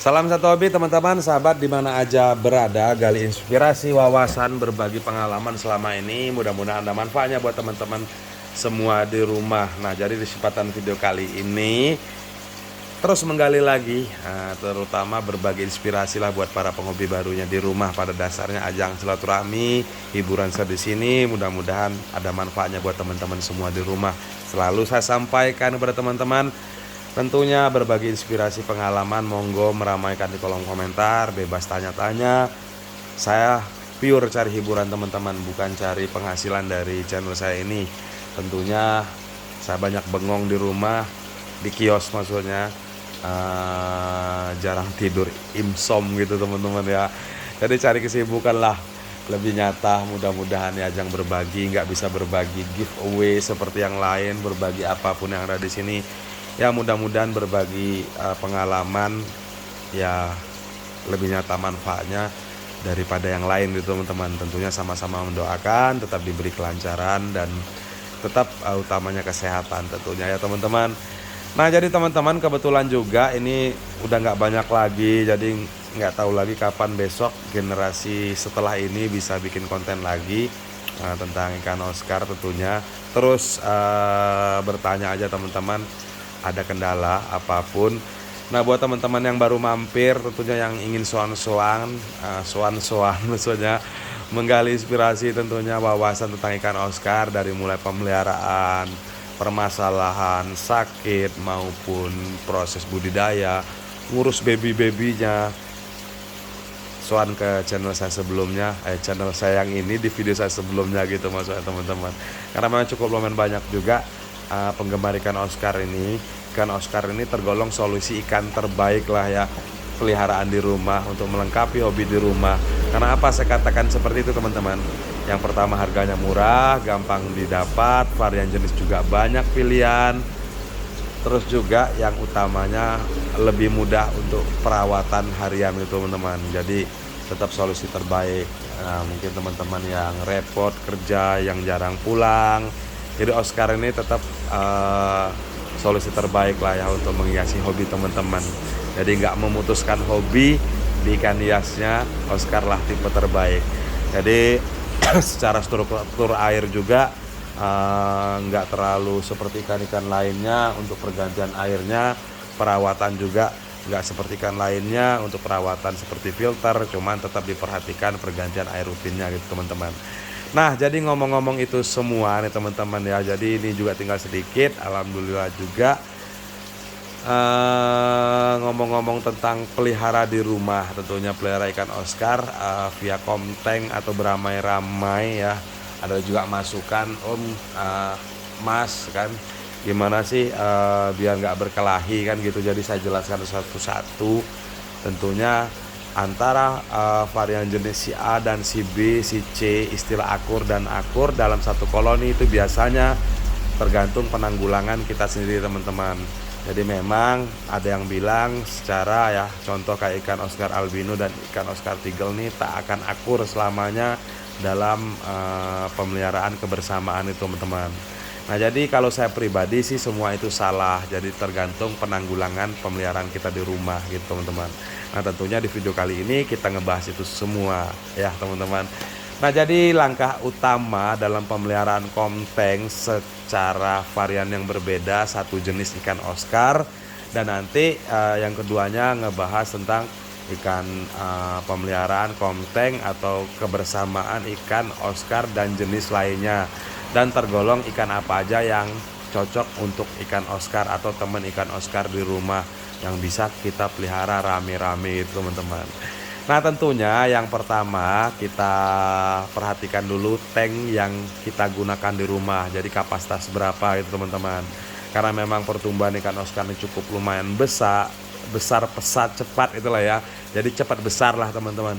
Salam satu hobi teman-teman, sahabat di mana aja berada, gali inspirasi, wawasan, berbagi pengalaman selama ini. Mudah-mudahan ada manfaatnya buat teman-teman semua di rumah. Nah, jadi di kesempatan video kali ini terus menggali lagi, terutama berbagi inspirasi lah buat para penghobi barunya di rumah. Pada dasarnya ajang silaturahmi, hiburan saya di sini. Mudah-mudahan ada manfaatnya buat teman-teman semua di rumah. Selalu saya sampaikan kepada teman-teman, tentunya berbagi inspirasi pengalaman, monggo meramaikan di kolom komentar, bebas tanya-tanya. Saya pure cari hiburan teman-teman, bukan cari penghasilan dari channel saya ini. Tentunya saya banyak bengong di rumah, di kios maksudnya, jarang tidur, imsom gitu teman-teman ya. Jadi cari kesibukan lah lebih nyata. Mudah-mudahan ya ajang berbagi, nggak bisa berbagi giveaway seperti yang lain, berbagi apapun yang ada di sini. Ya mudah-mudahan berbagi pengalaman ya lebih nyata manfaatnya daripada yang lain gitu teman-teman. Tentunya sama-sama mendoakan tetap diberi kelancaran dan tetap utamanya kesehatan tentunya ya teman-teman. Nah jadi teman-teman, kebetulan juga ini udah nggak banyak lagi, jadi nggak tahu lagi kapan besok generasi setelah ini bisa bikin konten lagi tentang ikan Oscar tentunya. Terus bertanya aja teman-teman, ada kendala apapun. Nah buat teman-teman yang baru mampir, tentunya yang ingin soan-soan maksudnya menggali inspirasi, tentunya wawasan tentang ikan Oscar dari mulai pemeliharaan, permasalahan, sakit maupun proses budidaya, ngurus baby-babynya, soan ke channel saya sebelumnya, channel saya yang ini di video saya sebelumnya gitu maksudnya teman-teman. Karena memang cukup lumayan banyak juga penggemar ikan Oscar ini. Ikan Oscar ini tergolong solusi ikan terbaik lah ya, peliharaan di rumah untuk melengkapi hobi di rumah. Karena apa saya katakan seperti itu teman-teman? Yang pertama, harganya murah, gampang didapat, varian jenis juga banyak pilihan. Terus juga yang utamanya lebih mudah untuk perawatan harian itu teman-teman. Jadi tetap solusi terbaik. Nah, mungkin teman-teman yang repot kerja, yang jarang pulang, jadi Oscar ini tetap solusi terbaik lah ya untuk menghiasi hobi teman-teman. Jadi nggak memutuskan hobi, di ikan hiasnya Oscar lah tipe terbaik. Jadi secara struktur air juga nggak terlalu seperti ikan-ikan lainnya. Untuk pergantian airnya, perawatan juga nggak seperti ikan lainnya. Untuk perawatan seperti filter, cuman tetap diperhatikan pergantian air rutinnya gitu teman-teman. Nah jadi ngomong-ngomong itu semua nih teman-teman ya, jadi ini juga tinggal sedikit, alhamdulillah juga ngomong-ngomong tentang pelihara di rumah, tentunya pelihara ikan Oscar via konten atau beramai-ramai ya. Ada juga masukan, Mas kan gimana sih biar nggak berkelahi kan gitu. Jadi saya jelaskan satu-satu. Tentunya antara varian jenis si A dan si B, si C, istilah akur dan akur dalam satu koloni itu biasanya tergantung penanggulangan kita sendiri teman-teman. Jadi memang ada yang bilang secara ya, contoh kayak ikan Oscar albino dan ikan Oscar tigel nih tak akan akur selamanya dalam pemeliharaan kebersamaan itu teman-teman. Nah jadi kalau saya pribadi sih semua itu salah. Jadi tergantung penanggulangan pemeliharaan kita di rumah gitu teman-teman. Nah tentunya di video kali ini kita ngebahas itu semua ya teman-teman. Nah jadi langkah utama dalam pemeliharaan konteng secara varian yang berbeda, satu jenis ikan Oscar, dan nanti yang keduanya ngebahas tentang ikan pemeliharaan konteng atau kebersamaan ikan Oscar dan jenis lainnya, dan tergolong ikan apa aja yang cocok untuk ikan Oscar atau teman ikan Oscar di rumah yang bisa kita pelihara rame-rame itu teman-teman. Nah tentunya yang pertama kita perhatikan dulu tank yang kita gunakan di rumah. Jadi kapasitas berapa itu teman-teman. Karena memang pertumbuhan ikan Oscar ini cukup lumayan besar, pesat, cepat itulah ya. Jadi cepat besar lah teman-teman.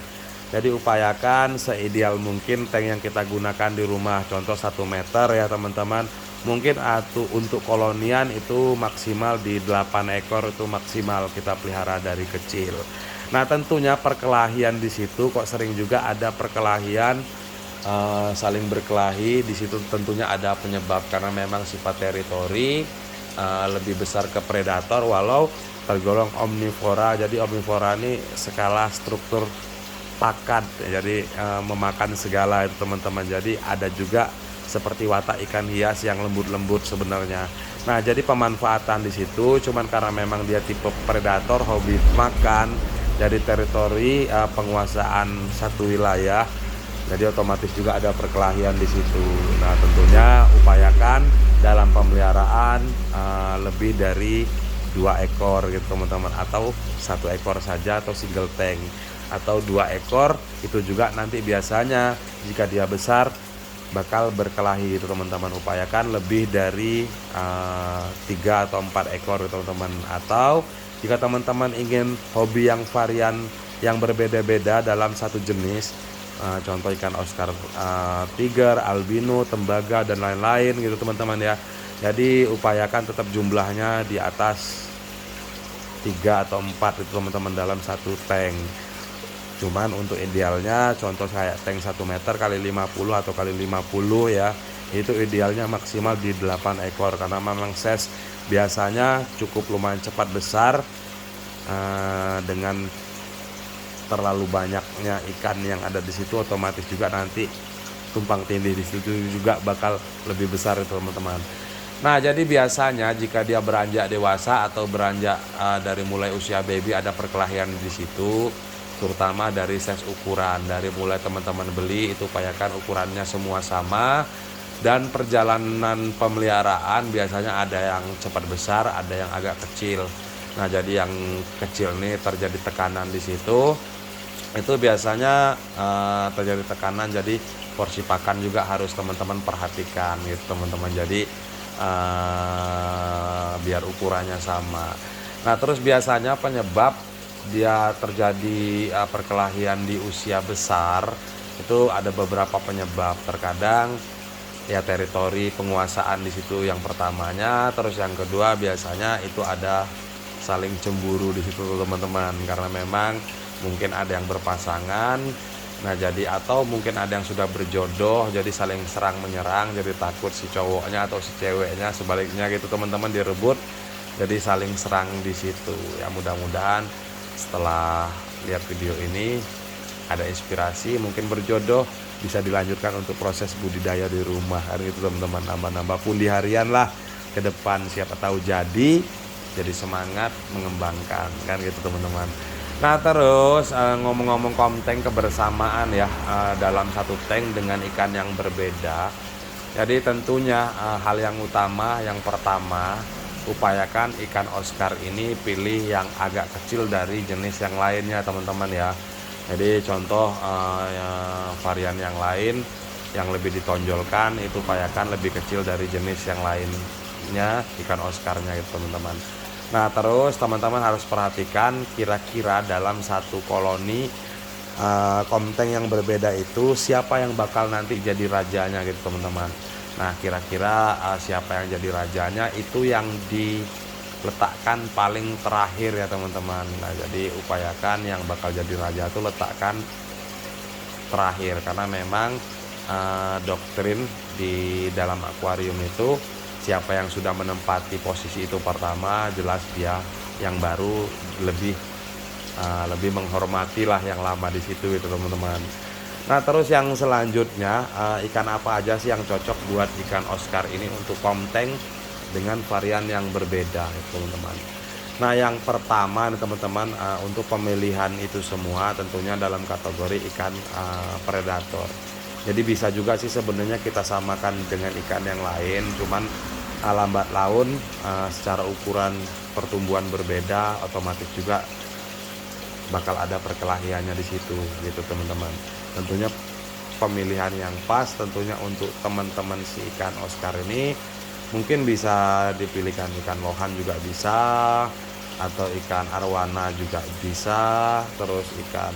Jadi upayakan seideal mungkin tank yang kita gunakan di rumah. Contoh 1 meter ya teman-teman. Mungkin untuk kolonian itu maksimal di 8 ekor itu maksimal kita pelihara dari kecil. Nah tentunya perkelahian di situ kok sering juga ada perkelahian, saling berkelahi di situ. Tentunya ada penyebab karena memang sifat teritori lebih besar ke predator walau tergolong omnivora. Jadi omnivora ini skala struktur pakan, jadi memakan segala itu teman-teman. Jadi ada juga seperti watak ikan hias yang lembut-lembut sebenarnya. Nah, jadi pemanfaatan di situ cuman karena memang dia tipe predator, hobi makan, jadi teritori penguasaan satu wilayah. Jadi otomatis juga ada perkelahian di situ. Nah, tentunya upayakan dalam pemeliharaan lebih dari 2 ekor gitu teman-teman, atau 1 ekor saja atau single tank, atau 2 ekor. Itu juga nanti biasanya jika dia besar bakal berkelahi itu teman-teman. Upayakan lebih dari 3 atau 4 ekor teman-teman. Atau jika teman-teman ingin hobi yang varian yang berbeda-beda dalam satu jenis, contoh ikan Oscar tiger, albino, tembaga dan lain-lain gitu teman-teman ya. Jadi upayakan tetap jumlahnya di atas 3 atau 4 itu teman-teman dalam satu tank. Cuman untuk idealnya contoh kayak tank 1 meter kali 50 atau kali 50 ya, itu idealnya maksimal di 8 ekor karena memang size biasanya cukup lumayan cepat besar. Dengan terlalu banyaknya ikan yang ada di situ, otomatis juga nanti tumpang tindih di situ juga bakal lebih besar itu teman-teman. Nah, jadi biasanya jika dia beranjak dewasa atau beranjak dari mulai usia baby, ada perkelahian di situ, terutama dari size ukuran. Dari mulai teman-teman beli itu upayakan ukurannya semua sama, dan perjalanan pemeliharaan biasanya ada yang cepat besar, ada yang agak kecil. Nah, jadi yang kecil nih terjadi tekanan di situ, itu biasanya terjadi tekanan, jadi porsi pakan juga harus teman-teman perhatikan gitu teman-teman. Jadi biar ukurannya sama. Nah, terus biasanya penyebab dia terjadi perkelahian di usia besar itu ada beberapa penyebab. Terkadang ya teritori penguasaan di situ yang pertamanya, terus yang kedua biasanya itu ada saling cemburu di situ teman-teman, karena memang mungkin ada yang berpasangan. Nah, jadi atau mungkin ada yang sudah berjodoh, jadi saling serang menyerang, jadi takut si cowoknya atau si ceweknya sebaliknya gitu teman-teman direbut, jadi saling serang di situ. Ya mudah-mudahan setelah lihat video ini ada inspirasi, mungkin berjodoh bisa dilanjutkan untuk proses budidaya di rumah kan gitu teman-teman. Nambah-nambah pundi harian lah ke depan, siapa tahu jadi semangat mengembangkan kan gitu teman-teman. Nah, terus ngomong-ngomong konten kebersamaan ya dalam satu tank dengan ikan yang berbeda. Jadi tentunya hal yang utama yang pertama, upayakan ikan Oscar ini pilih yang agak kecil dari jenis yang lainnya teman-teman ya. Jadi contoh varian yang lain yang lebih ditonjolkan itu upayakan lebih kecil dari jenis yang lainnya ikan Oscarnya gitu teman-teman. Nah, terus teman-teman harus perhatikan kira-kira dalam satu koloni konteng yang berbeda itu siapa yang bakal nanti jadi rajanya gitu teman-teman. Nah, kira-kira siapa yang jadi rajanya itu yang diletakkan paling terakhir ya teman-teman. Nah, jadi upayakan yang bakal jadi raja itu letakkan terakhir, karena memang doktrin di dalam akuarium itu siapa yang sudah menempati posisi itu pertama, jelas dia yang baru lebih menghormati lah yang lama di situ gitu teman-teman. Nah, terus yang selanjutnya ikan apa aja sih yang cocok buat ikan Oscar ini untuk konteng dengan varian yang berbeda gitu teman-teman. Nah, yang pertama nih teman-teman, untuk pemilihan itu semua tentunya dalam kategori ikan predator. Jadi bisa juga sih sebenarnya kita samakan dengan ikan yang lain, cuman lambat laun secara ukuran pertumbuhan berbeda, otomatis juga bakal ada perkelahiannya di situ gitu teman-teman. Tentunya pemilihan yang pas tentunya untuk teman-teman si ikan Oscar ini mungkin bisa dipilihkan ikan lohan juga bisa, atau ikan arwana juga bisa, terus ikan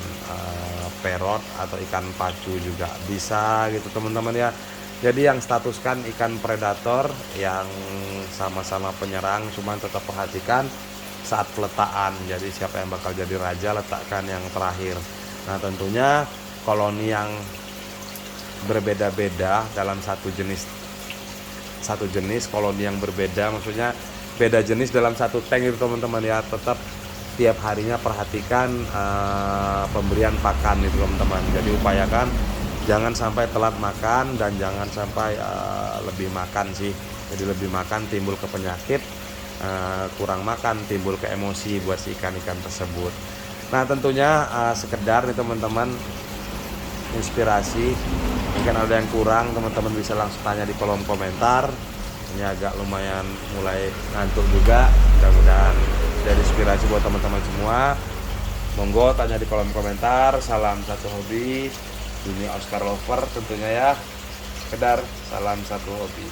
perot atau ikan pacu juga bisa gitu teman-teman ya. Jadi yang statuskan ikan predator yang sama-sama penyerang, cuman tetap perhatikan saat peletaan. Jadi siapa yang bakal jadi raja letakkan yang terakhir. Nah, tentunya koloni yang berbeda-beda dalam satu jenis koloni yang berbeda, maksudnya beda jenis dalam satu tank itu teman-teman ya. Tetap tiap harinya perhatikan pemberian pakan itu teman-teman. Jadi upayakan jangan sampai telat makan dan jangan sampai lebih makan sih. Jadi lebih makan timbul ke penyakit, kurang makan timbul ke emosi buat si ikan-ikan tersebut. Nah tentunya sekedar nih teman-teman inspirasi, mungkin ada yang kurang teman-teman bisa langsung tanya di kolom komentar. Ini agak lumayan mulai ngantuk juga, mudah-mudahan jadi inspirasi buat teman-teman semua. Monggo tanya di kolom komentar. Salam satu hobi, dunia Oscar Lover tentunya ya. Sekedar salam satu hobi.